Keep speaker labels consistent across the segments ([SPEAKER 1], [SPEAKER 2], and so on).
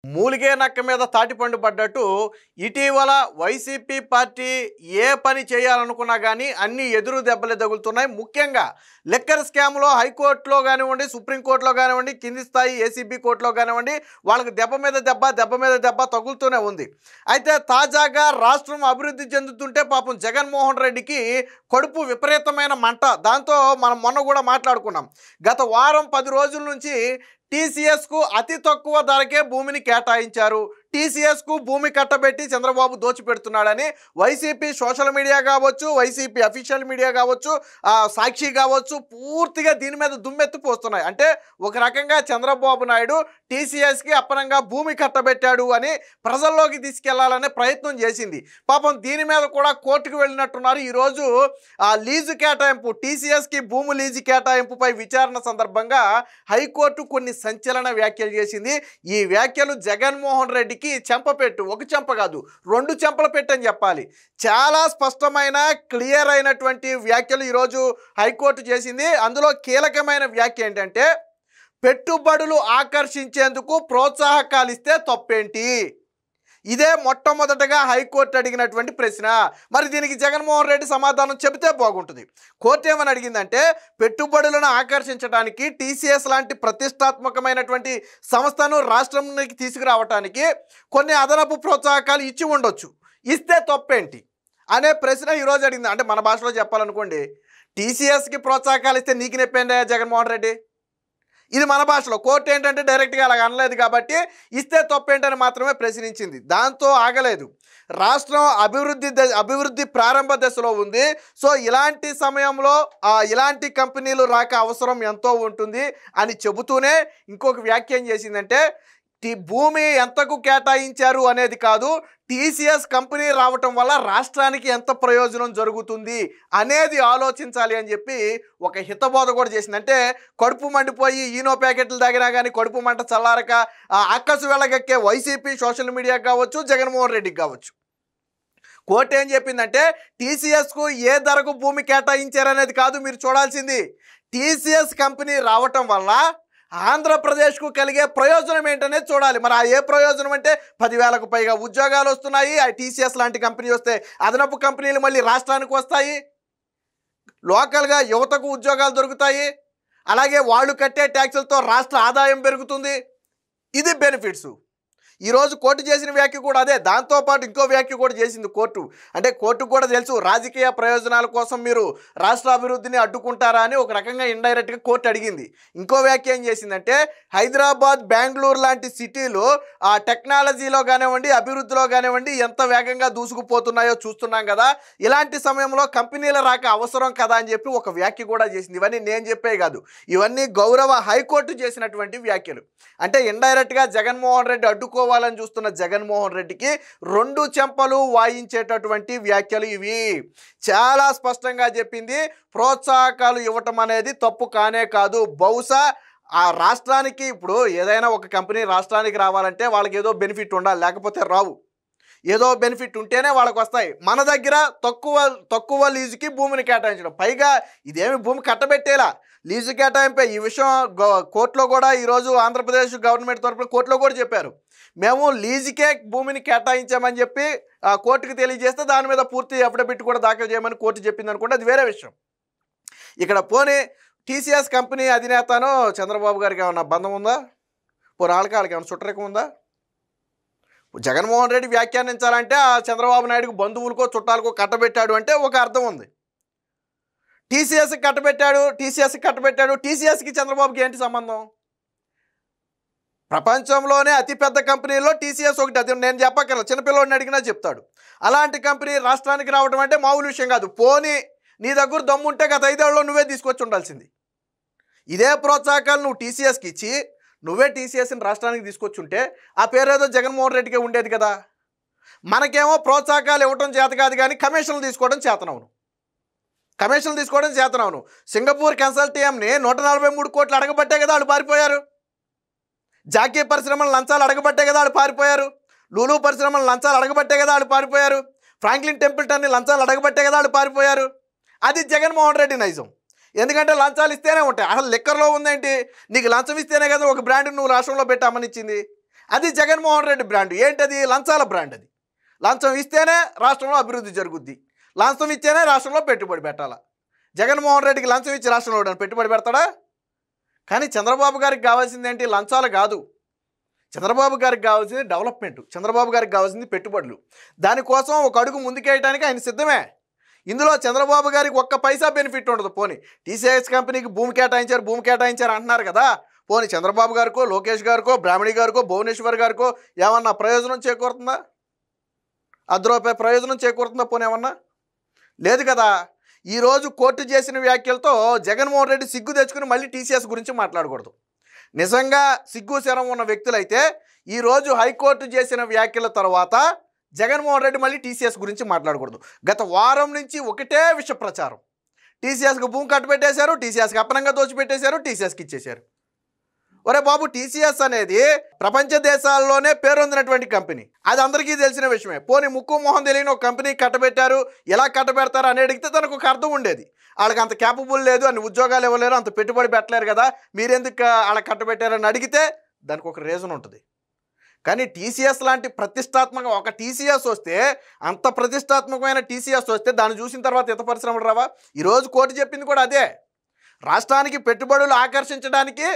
[SPEAKER 1] మూలిగే నక్క మీద తాటిపండు పడ్డట్టు ఇటీవల వైసీపీ పార్టీ ఏ పని చేయాలనుకున్నా కానీ అన్ని ఎదురు దెబ్బలు తగులుతున్నాయి. ముఖ్యంగా లిక్కర్ స్కామ్లో హైకోర్టులో కానివ్వండి, సుప్రీంకోర్టులో కానివ్వండి, కింది స్థాయి ఏసీబీ కోర్టులో కానివ్వండి, వాళ్ళకి దెబ్బ మీద దెబ్బ తగులుతూనే ఉంది. అయితే తాజాగా రాష్ట్రం అభివృద్ధి చెందుతుంటే పాపం జగన్మోహన్ రెడ్డికి కడుపు విపరీతమైన మంట. దాంతో మనం మొన్న కూడా మాట్లాడుకున్నాం. గత వారం 10 రోజుల నుంచి టీసీఎస్కు అతి తక్కువ ధరకే భూమిని కేటాయించారు. టీసీఎస్కు భూమి కట్టబెట్టి చంద్రబాబు దోచిపెడుతున్నాడని వైసీపీ సోషల్ మీడియా కావచ్చు, వైసీపీ అఫీషియల్ మీడియా కావచ్చు, సాక్షి కావచ్చు, పూర్తిగా దీని మీద దుమ్మెత్తి పోస్తున్నాయి. అంటే ఒక రకంగా చంద్రబాబు నాయుడు టీసీఎస్కి అప్పనంగా భూమి కట్టబెట్టాడు అని ప్రజల్లోకి తీసుకెళ్లాలనే ప్రయత్నం చేసింది. పాపం దీని మీద కూడా కోర్టుకు వెళ్ళినట్టున్నారు. ఈరోజు లీజు కేటాయింపు, టీసీఎస్కి భూమి లీజు కేటాయింపుపై విచారణ సందర్భంగా హైకోర్టు కొన్ని సంచలన వ్యాఖ్యలు చేసింది. ఈ వ్యాఖ్యలు జగన్మోహన్ రెడ్డికి చెంపపెట్టు, ఒక చెంప కాదు 2 చెంపలు పెట్టని చెప్పాలి. చాలా స్పష్టమైన క్లియర్ అయినటువంటి వ్యాఖ్యలు ఈరోజు హైకోర్టు చేసింది. అందులో కీలకమైన వ్యాఖ్య ఏంటంటే, పెట్టుబడులు ఆకర్షించేందుకు ప్రోత్సాహకాలు ఇస్తే తప్పేంటి? ఇదే మొట్టమొదటగా హైకోర్టు అడిగినటువంటి ప్రశ్న. మరి దీనికి జగన్మోహన్ రెడ్డి సమాధానం చెబితే బాగుంటుంది. కోర్టు ఏమని అడిగిందంటే, పెట్టుబడులను ఆకర్షించడానికి టీసీఎస్ లాంటి ప్రతిష్టాత్మకమైనటువంటి సంస్థను రాష్ట్రంలోకి తీసుకురావడానికి కొన్ని అదనపు ప్రోత్సాహకాలు ఇచ్చి ఉండొచ్చు, ఇస్తే తప్పేంటి అనే ప్రశ్న ఈరోజు అడిగింది. అంటే మన భాషలో చెప్పాలనుకోండి, టీసీఎస్కి ప్రోత్సాహకాలు ఇస్తే నీకు నొప్పేందా జగన్మోహన్ రెడ్డి? ఇది మన భాషలో. కోర్టు ఏంటంటే డైరెక్ట్గా అలాగ అనలేదు కాబట్టి ఇస్తే తప్పేంటని మాత్రమే ప్రశ్నించింది. దాంతో ఆగలేదు. రాష్ట్రం అభివృద్ధి ప్రారంభ దశలో ఉంది. సో ఇలాంటి సమయంలో ఇలాంటి కంపెనీలు రాక అవసరం ఎంతో ఉంటుంది అని చెబుతూనే ఇంకొక వ్యాఖ్యం చేసిందంటే, భూమి ఎంతకు కేటాయించారు అనేది కాదు, టీసీఎస్ కంపెనీ రావటం వల్ల రాష్ట్రానికి ఎంత ప్రయోజనం జరుగుతుంది అనేది ఆలోచించాలి అని చెప్పి ఒక హితబోధ కూడా చేసింది. అంటే కడుపు మండిపోయి ఈనో ప్యాకెట్లు తాగినా కానీ కడుపు మంట చల్లారక అక్కసు వెళ్ళగక్కే వైసీపీ సోషల్ మీడియా కావచ్చు, జగన్మోహన్ రెడ్డికి కావచ్చు. కోర్టు ఏం చెప్పిందంటే, టీసీఎస్కు ఏ ధరకు భూమి కేటాయించారనేది కాదు మీరు చూడాల్సింది, టీసీఎస్ కంపెనీ రావటం వల్ల ఆంధ్రప్రదేశ్కు కలిగే ప్రయోజనం ఏంటనేది చూడాలి. మరి ఆ ఏ ప్రయోజనం అంటే 10,000కు పైగా ఉద్యోగాలు వస్తున్నాయి. ఆ టీసీఎస్ లాంటి కంపెనీ వస్తే అదనపు కంపెనీలు మళ్ళీ రాష్ట్రానికి వస్తాయి, లోకల్గా యువతకు ఉద్యోగాలు దొరుకుతాయి, అలాగే వాళ్ళు కట్టే ట్యాక్సులతో రాష్ట్ర ఆదాయం పెరుగుతుంది. ఇది బెనిఫిట్స్. ఈరోజు కోర్టు చేసిన వ్యాఖ్య కూడా అదే. దాంతోపాటు ఇంకో వ్యాఖ్య కూడా చేసింది కోర్టు. అంటే కోర్టుకు కూడా తెలుసు, రాజకీయ ప్రయోజనాల కోసం మీరు రాష్ట్ర అభివృద్ధిని అడ్డుకుంటారా అని ఒక రకంగా ఇండైరెక్ట్గా కోర్టు అడిగింది. ఇంకో వ్యాఖ్య ఏం చేసిందంటే, హైదరాబాద్, బెంగళూరు లాంటి సిటీలు ఆ టెక్నాలజీలో కానివ్వండి, అభివృద్ధిలో కానివ్వండి ఎంత వేగంగా దూసుకుపోతున్నాయో చూస్తున్నాం కదా, ఇలాంటి సమయంలో కంపెనీల రాక అవసరం కదా అని చెప్పి ఒక వ్యాఖ్య కూడా చేసింది. ఇవన్నీ నేను చెప్పే కాదు, ఇవన్నీ గౌరవ హైకోర్టు చేసినటువంటి వ్యాఖ్యలు. అంటే ఇండైరెక్ట్గా జగన్మోహన్ రెడ్డి అడ్డుకోవాలని చూస్తున్న జగన్మోహన్ రెడ్డికి 2 చెంపలు వాయించేటటువంటి వ్యాఖ్యలు ఇవి. చాలా స్పష్టంగా చెప్పింది, ప్రోత్సాహకాలు ఇవ్వటం అనేది తప్పు కానే కాదు. బహుశా ఆ రాష్ట్రానికి ఇప్పుడు ఏదైనా ఒక కంపెనీ రాష్ట్రానికి రావాలంటే వాళ్ళకి ఏదో బెనిఫిట్ ఉండాలి, లేకపోతే రావు. ఏదో బెనిఫిట్ ఉంటేనే వాళ్ళకి వస్తాయి. మన దగ్గర తక్కువ లీజుకి భూమిని కేటాయించడం, పైగా ఇదేమి భూమి కట్టబెట్టేలా లీజు కేటాయింపే. ఈ విషయం కోర్టులో కూడా ఈరోజు ఆంధ్రప్రదేశ్ గవర్నమెంట్ తరఫున కోర్టులో కూడా చెప్పారు, మేము లీజుకే భూమిని కేటాయించామని చెప్పి కోర్టుకు తెలియజేస్తే దాని మీద పూర్తి అఫిడవిట్ కూడా దాఖలు చేయమని కోర్టు చెప్పింది అనుకుంటే అది వేరే విషయం. ఇక్కడ పోనీ టీసీఎస్ కంపెనీ అధినేతను చంద్రబాబు గారికి ఏమన్నా బంధం ఉందా? పోనీ వాళ్ళకి ఏమైనా చుట్టరికం ఉందా? జగన్మోహన్ రెడ్డి వ్యాఖ్యానించాలంటే ఆ చంద్రబాబు నాయుడుకు బంధువులకో చుట్టాలకో కట్టబెట్టాడు అంటే ఒక అర్థం ఉంది. టీసీఎస్కి కట్టబెట్టాడు, టీసీఎస్కి చంద్రబాబుకి ఏంటి సంబంధం? ప్రపంచంలోనే అతిపెద్ద కంపెనీలో టీసీఎస్ ఒకటి. అది నేను చెప్పక్కర్లేదు, చిన్నపిల్లోడిని అడిగినా చెప్తాడు. అలాంటి కంపెనీ రాష్ట్రానికి రావడం అంటే మామూలు విషయం కాదు. పోనీ నీ దగ్గర దమ్ముంటే గత 5 ఏళ్ళలో నువ్వే తీసుకొచ్చి ఉండాల్సింది. ఇదే ప్రోత్సాహకాలు నువ్వు టీసీఎస్కి ఇచ్చి నువ్వే టీసీఎస్ని రాష్ట్రానికి తీసుకొచ్చుంటే ఆ పేరేదో జగన్మోహన్ రెడ్డికే ఉండేది కదా. మనకేమో ప్రోత్సాహకాలు ఇవ్వటం చేత కాదు కానీ కమిషన్లు తీసుకోవడం చేతనవును. సింగపూర్ కన్సల్టియంని 143 కోట్లు అడగబట్టే కదా వాళ్ళు పారిపోయారు. జాకీ పరిశ్రమలు లంచాలు అడగబట్టే కదా వాళ్ళు పారిపోయారు. లూలు పరిశ్రమలు లంచాలు అడగబట్టే కదా వాళ్ళు పారిపోయారు. ఫ్రాంక్లిన్ టెంపుల్టన్ని లంచాలు అడగబట్టే కదా వాళ్ళు పారిపోయారు. అది జగన్మోహన్ రెడ్డి నైజం. ఎందుకంటే లంచాలు ఇస్తేనే ఉంటాయి. అసలు లిక్కర్లో ఉందేంటి, నీకు లంచం ఇస్తేనే కదా ఒక బ్రాండ్ నువ్వు రాష్ట్రంలో పెట్టామని ఇచ్చింది. అది జగన్మోహన్ రెడ్డి బ్రాండ్. ఏంటది? లంచాల బ్రాండ్. అది లంచం ఇస్తేనే రాష్ట్రంలో అభివృద్ధి జరుగుద్ది, లంచం ఇస్తేనే రాష్ట్రంలో పెట్టుబడి పెట్టాలా. జగన్మోహన్ రెడ్డికి లంచం ఇచ్చి రాష్ట్రంలో పెట్టుబడి పెడతాడా? కానీ చంద్రబాబు గారికి కావాల్సింది ఏంటి? లంచాలు కాదు. చంద్రబాబు గారికి కావాల్సింది డెవలప్మెంట్, చంద్రబాబు గారికి కావాల్సింది పెట్టుబడులు. దానికోసం ఒక అడుగు ముందుకేయడానికి ఆయన సిద్ధమే. ఇందులో చంద్రబాబు గారికి ఒక్క పైసా బెనిఫిట్ ఉండదు. పోనీ టీసీఎస్ కంపెనీకి భూమి కేటాయించారు అంటున్నారు కదా, పోనీ చంద్రబాబు గారికో, లోకేష్ గారికో, బ్రాహ్మణి గారికో, భువనేశ్వర్ గారికో ఏమన్నా ప్రయోజనం చేకూరుతుందా? ₹1 ప్రయోజనం చేకూరుతుందా? పోనీ ఏమన్నా లేదు కదా. ఈరోజు కోర్టు చేసిన వ్యాఖ్యలతో జగన్మోహన్ రెడ్డి సిగ్గు తెచ్చుకుని మళ్ళీ టీసీఎస్ గురించి మాట్లాడకూడదు. నిజంగా సిగ్గు శరం ఉన్న వ్యక్తులైతే ఈరోజు హైకోర్టు చేసిన వ్యాఖ్యల తర్వాత జగన్మోహన్ రెడ్డి మళ్ళీ టీసీఎస్ గురించి మాట్లాడకూడదు. గత వారం నుంచి ఒకటే విష ప్రచారం. టీసీఎస్కి భూమి కట్టబెట్టేశారు, టీసీఎస్కి అప్పనంగా దోచిపెట్టేశారు, టీసీఎస్కి ఇచ్చేశారు. ఒరే బాబు, టీసీఎస్ అనేది ప్రపంచ దేశాల్లోనే పేరొందినటువంటి కంపెనీ, అది అందరికీ తెలిసిన విషయమే. పోనీ ముక్కు మొహం తెలియని ఒక కంపెనీ కట్టబెట్టారు, ఎలా కట్టబెడతారు అని అడిగితే తనకు ఒక అర్థం ఉండేది. వాళ్ళకి అంత క్యాపబుల్ లేదు, అన్ని ఉద్యోగాలు ఇవ్వలేరు, అంత పెట్టుబడి పెట్టలేరు కదా, మీరెందుకు అలా కట్టబెట్టారని అడిగితే దానికి ఒక రీజన్ ఉంటుంది. కానీ టీసీఎస్ లాంటి ప్రతిష్టాత్మక ఒక టీసీఎస్ వస్తే, అంత ప్రతిష్టాత్మకమైన టీసీఎస్ వస్తే దాన్ని చూసిన తర్వాత ఇతర పరిశ్రమలు రావా? ఈరోజు కోర్టు చెప్పింది కూడా అదే. రాష్ట్రానికి పెట్టుబడులు ఆకర్షించడానికి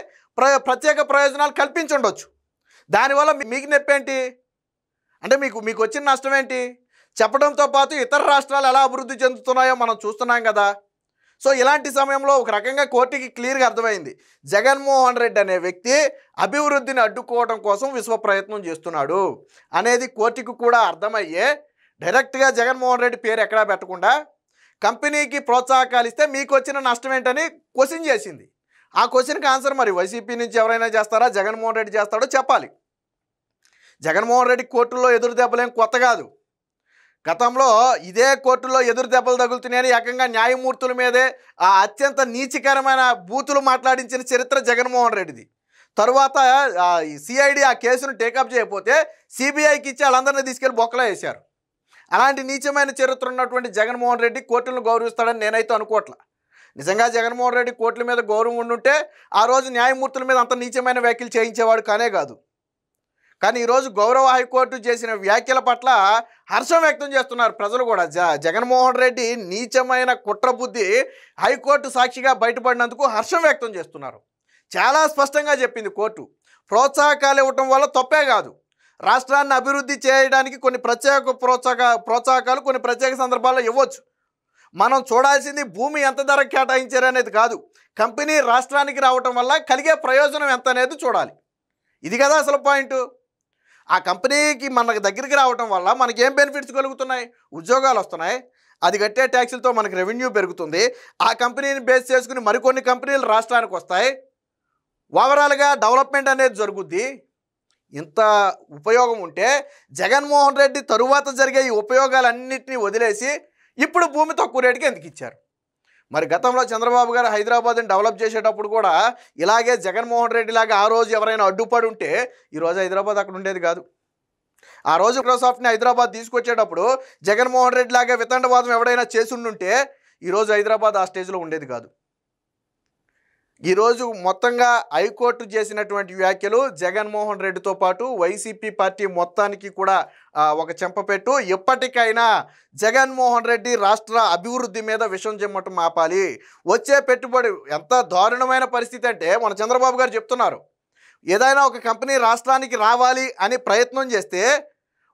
[SPEAKER 1] ప్రత్యేక ప్రయోజనాలు కల్పించుండొచ్చు. దానివల్ల మీకు నొప్పేంటి అంటే మీకు వచ్చిన నష్టం ఏంటి చెప్పడంతో పాటు ఇతర రాష్ట్రాలు ఎలా అభివృద్ధి చెందుతున్నాయో మనం చూస్తున్నాం కదా. సో ఇలాంటి సమయంలో ఒక రకంగా కోర్టుకి క్లియర్గా అర్థమైంది, జగన్మోహన్ రెడ్డి అనే వ్యక్తి అభివృద్ధిని అడ్డుకోవడం కోసం విశ్వ ప్రయత్నం చేస్తున్నాడు అనేది కోర్టుకు కూడా అర్థమయ్యే డైరెక్ట్గా జగన్మోహన్ రెడ్డి పేరు ఎక్కడా పెట్టకుండా కంపెనీకి ప్రోత్సాహకాలు ఇస్తే మీకు వచ్చిన నష్టం ఏంటని క్వశ్చన్ చేసింది. ఆ క్వశ్చన్కి ఆన్సర్ మరి వైసీపీ నుంచి ఎవరైనా చేస్తారా, జగన్మోహన్ రెడ్డి చేస్తాడో చెప్పాలి. జగన్మోహన్ రెడ్డి కోర్టుల్లో ఎదురు దెబ్బలేం కొత్త కాదు. గతంలో ఇదే కోర్టులో ఎదురు దెబ్బలు తగులుతున్నాయని ఏకంగా న్యాయమూర్తుల మీదే ఆ అత్యంత నీచకరమైన బూతులు మాట్లాడించిన చరిత్ర జగన్మోహన్ రెడ్డిది. తరువాత సిఐడి ఆ కేసును టేకప్ చేయకపోతే సిబిఐకి ఇచ్చి వాళ్ళందరినీ తీసుకెళ్లి బొక్కలో వేశారు. అలాంటి నీచమైన చరిత్ర ఉన్నటువంటి జగన్మోహన్ రెడ్డి కోర్టులను గౌరవిస్తాడని నేనైతే అనుకోవట్లా. నిజంగా జగన్మోహన్ రెడ్డి కోర్టుల మీద గౌరవం ఉండుంటే ఆ రోజు న్యాయమూర్తుల మీద అంత నీచమైన వ్యాఖ్యలు చేయించేవాడు కానే కాదు. కానీ ఈరోజు గౌరవ హైకోర్టు చేసిన వ్యాఖ్యల పట్ల హర్షం వ్యక్తం చేస్తున్నారు ప్రజలు కూడా. జగన్మోహన్ రెడ్డి నీచమైన కుట్ర బుద్ధి హైకోర్టు సాక్షిగా బయటపడినందుకు హర్షం వ్యక్తం చేస్తున్నారు. చాలా స్పష్టంగా చెప్పింది కోర్టు, ప్రోత్సాహకాలు ఇవ్వటం వల్ల తప్పే కాదు, రాష్ట్రాన్ని అభివృద్ధి చేయడానికి కొన్ని ప్రత్యేక ప్రోత్సాహకాలు కొన్ని ప్రత్యేక సందర్భాల్లో ఇవ్వచ్చు. మనం చూడాల్సింది భూమి ఎంత ధర కేటాయించారు అనేది కాదు, కంపెనీ రాష్ట్రానికి రావటం వల్ల కలిగే ప్రయోజనం ఎంత అనేది చూడాలి. ఇది కదా అసలు పాయింట్. ఆ కంపెనీకి మనకు దగ్గరికి రావటం వల్ల మనకి ఏం బెనిఫిట్స్ కలుగుతున్నాయి? ఉద్యోగాలు వస్తున్నాయి, అది కట్టే ట్యాక్సులతో మనకి రెవెన్యూ పెరుగుతుంది, ఆ కంపెనీని బేస్ చేసుకుని మరికొన్ని కంపెనీలు రాష్ట్రానికి వస్తాయి, ఓవరాల్గా డెవలప్మెంట్ అనేది జరుగుద్ది. ఇంత ఉపయోగం ఉంటే జగన్మోహన్ రెడ్డి తరువాత జరిగే ఈ ఉపయోగాలన్నింటినీ వదిలేసి ఇప్పుడు భూమి తక్కువ రేటుకి ఎందుకు ఇచ్చారు? మరి గతంలో చంద్రబాబు గారు హైదరాబాద్ని డెవలప్ చేసేటప్పుడు కూడా ఇలాగే జగన్మోహన్ రెడ్డి లాగా ఆ రోజు ఎవరైనా అడ్డుపడి ఉంటే ఈరోజు హైదరాబాద్ అక్కడ ఉండేది కాదు. ఆ రోజు మైక్రోసాఫ్ట్ని హైదరాబాద్ తీసుకొచ్చేటప్పుడు జగన్మోహన్ రెడ్డి లాగా వితండవాదం ఎవడైనా చేసుండుంటే ఈరోజు హైదరాబాద్ ఆ స్టేజ్లో ఉండేది కాదు. ఈరోజు మొత్తంగా హైకోర్టు చేసినటువంటి వ్యాఖ్యలు జగన్మోహన్ రెడ్డితో పాటు వైసీపీ పార్టీ మొత్తానికి కూడా ఒక చెంపపెట్టు. ఎప్పటికైనా జగన్మోహన్ రెడ్డి రాష్ట్ర అభివృద్ధి మీద విషం చెమ్మటం ఆపాలి. వచ్చే పెట్టుబడి ఎంత దారుణమైన పరిస్థితి అంటే మన చంద్రబాబు గారు చెప్తున్నారు, ఏదైనా ఒక కంపెనీ రాష్ట్రానికి రావాలి అని ప్రయత్నం చేస్తే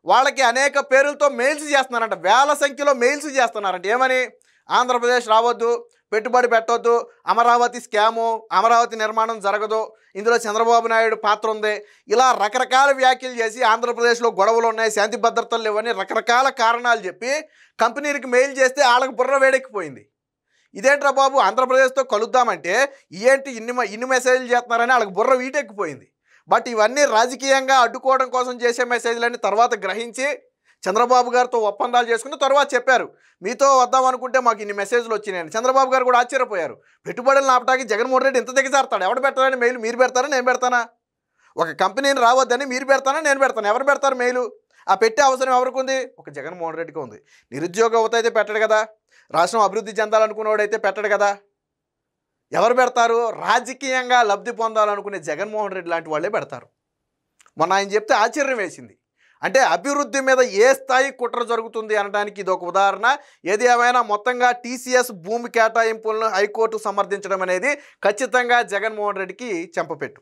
[SPEAKER 1] వాళ్ళకి అనేక పేర్లతో మెయిల్స్ చేస్తున్నారంట, వేల సంఖ్యలో మెయిల్స్ చేస్తున్నారంట. ఏమని? ఆంధ్రప్రదేశ్ రావద్దు, పెట్టుబడి పెట్టొద్దు, అమరావతి స్కాము, అమరావతి నిర్మాణం జరగదు, ఇందులో చంద్రబాబు నాయుడు పాత్ర ఉంది, ఇలా రకరకాల వ్యాఖ్యలు చేసి ఆంధ్రప్రదేశ్లో గొడవలు ఉన్నాయి, శాంతి భద్రతలు లేవని రకరకాల కారణాలు చెప్పి కంపెనీలకు మెయిల్ చేస్తే వాళ్ళకు బుర్ర వేడెక్కిపోయింది. ఇదేంట్రా బాబు, ఆంధ్రప్రదేశ్తో కలుద్దామంటే ఏంటి ఇన్ని మెసేజ్లు చేస్తున్నారని వాళ్ళకి బుర్ర వీటెక్కిపోయింది. బట్ ఇవన్నీ రాజకీయంగా అడ్డుకోవడం కోసం చేసే మెసేజ్లన్నీ తర్వాత గ్రహించి చంద్రబాబు గారితో ఒప్పందాలు చేసుకుని తర్వాత చెప్పారు, మీతో వద్దాం అనుకుంటే మాకు ఇన్ని మెసేజ్లు వచ్చినాయని. చంద్రబాబు గారు కూడా ఆశ్చర్యపోయారు, పెట్టుబడులు ఆపడానికి జగన్మోహన్ రెడ్డి ఇంత దిగజారుతాడు, ఎవడు పెడతారని మెయిల్? మీరు పెడతారా నేను పెడతానా? ఒక కంపెనీని రావద్దని మీరు పెడతానా నేను పెడతాను? ఎవరు పెడతారు మెయిల్? ఆ పెట్టే అవసరం ఎవరికి ఉంది? ఒక జగన్మోహన్ రెడ్డికి ఉంది. నిరుద్యోగ యువత అయితే పెట్టడు కదా, రాష్ట్రం అభివృద్ధి చెందాలనుకునేవాడైతే పెట్టడు కదా. ఎవరు పెడతారు? రాజకీయంగా లబ్ధి పొందాలనుకునే జగన్మోహన్ రెడ్డి లాంటి వాళ్ళే పెడతారు. మొన్న ఆయన చెప్తే ఆశ్చర్యం వేసింది. అంటే అభివృద్ధి మీద ఏ స్థాయి కుట్ర జరుగుతుంది అనడానికి ఇది ఒక ఉదాహరణ. ఏది ఏమైనా మొత్తంగా టీసీఎస్ భూమి కేటాయింపులను హైకోర్టు సమర్థించడం అనేది ఖచ్చితంగా జగన్మోహన్ రెడ్డికి చెంపపెట్టు.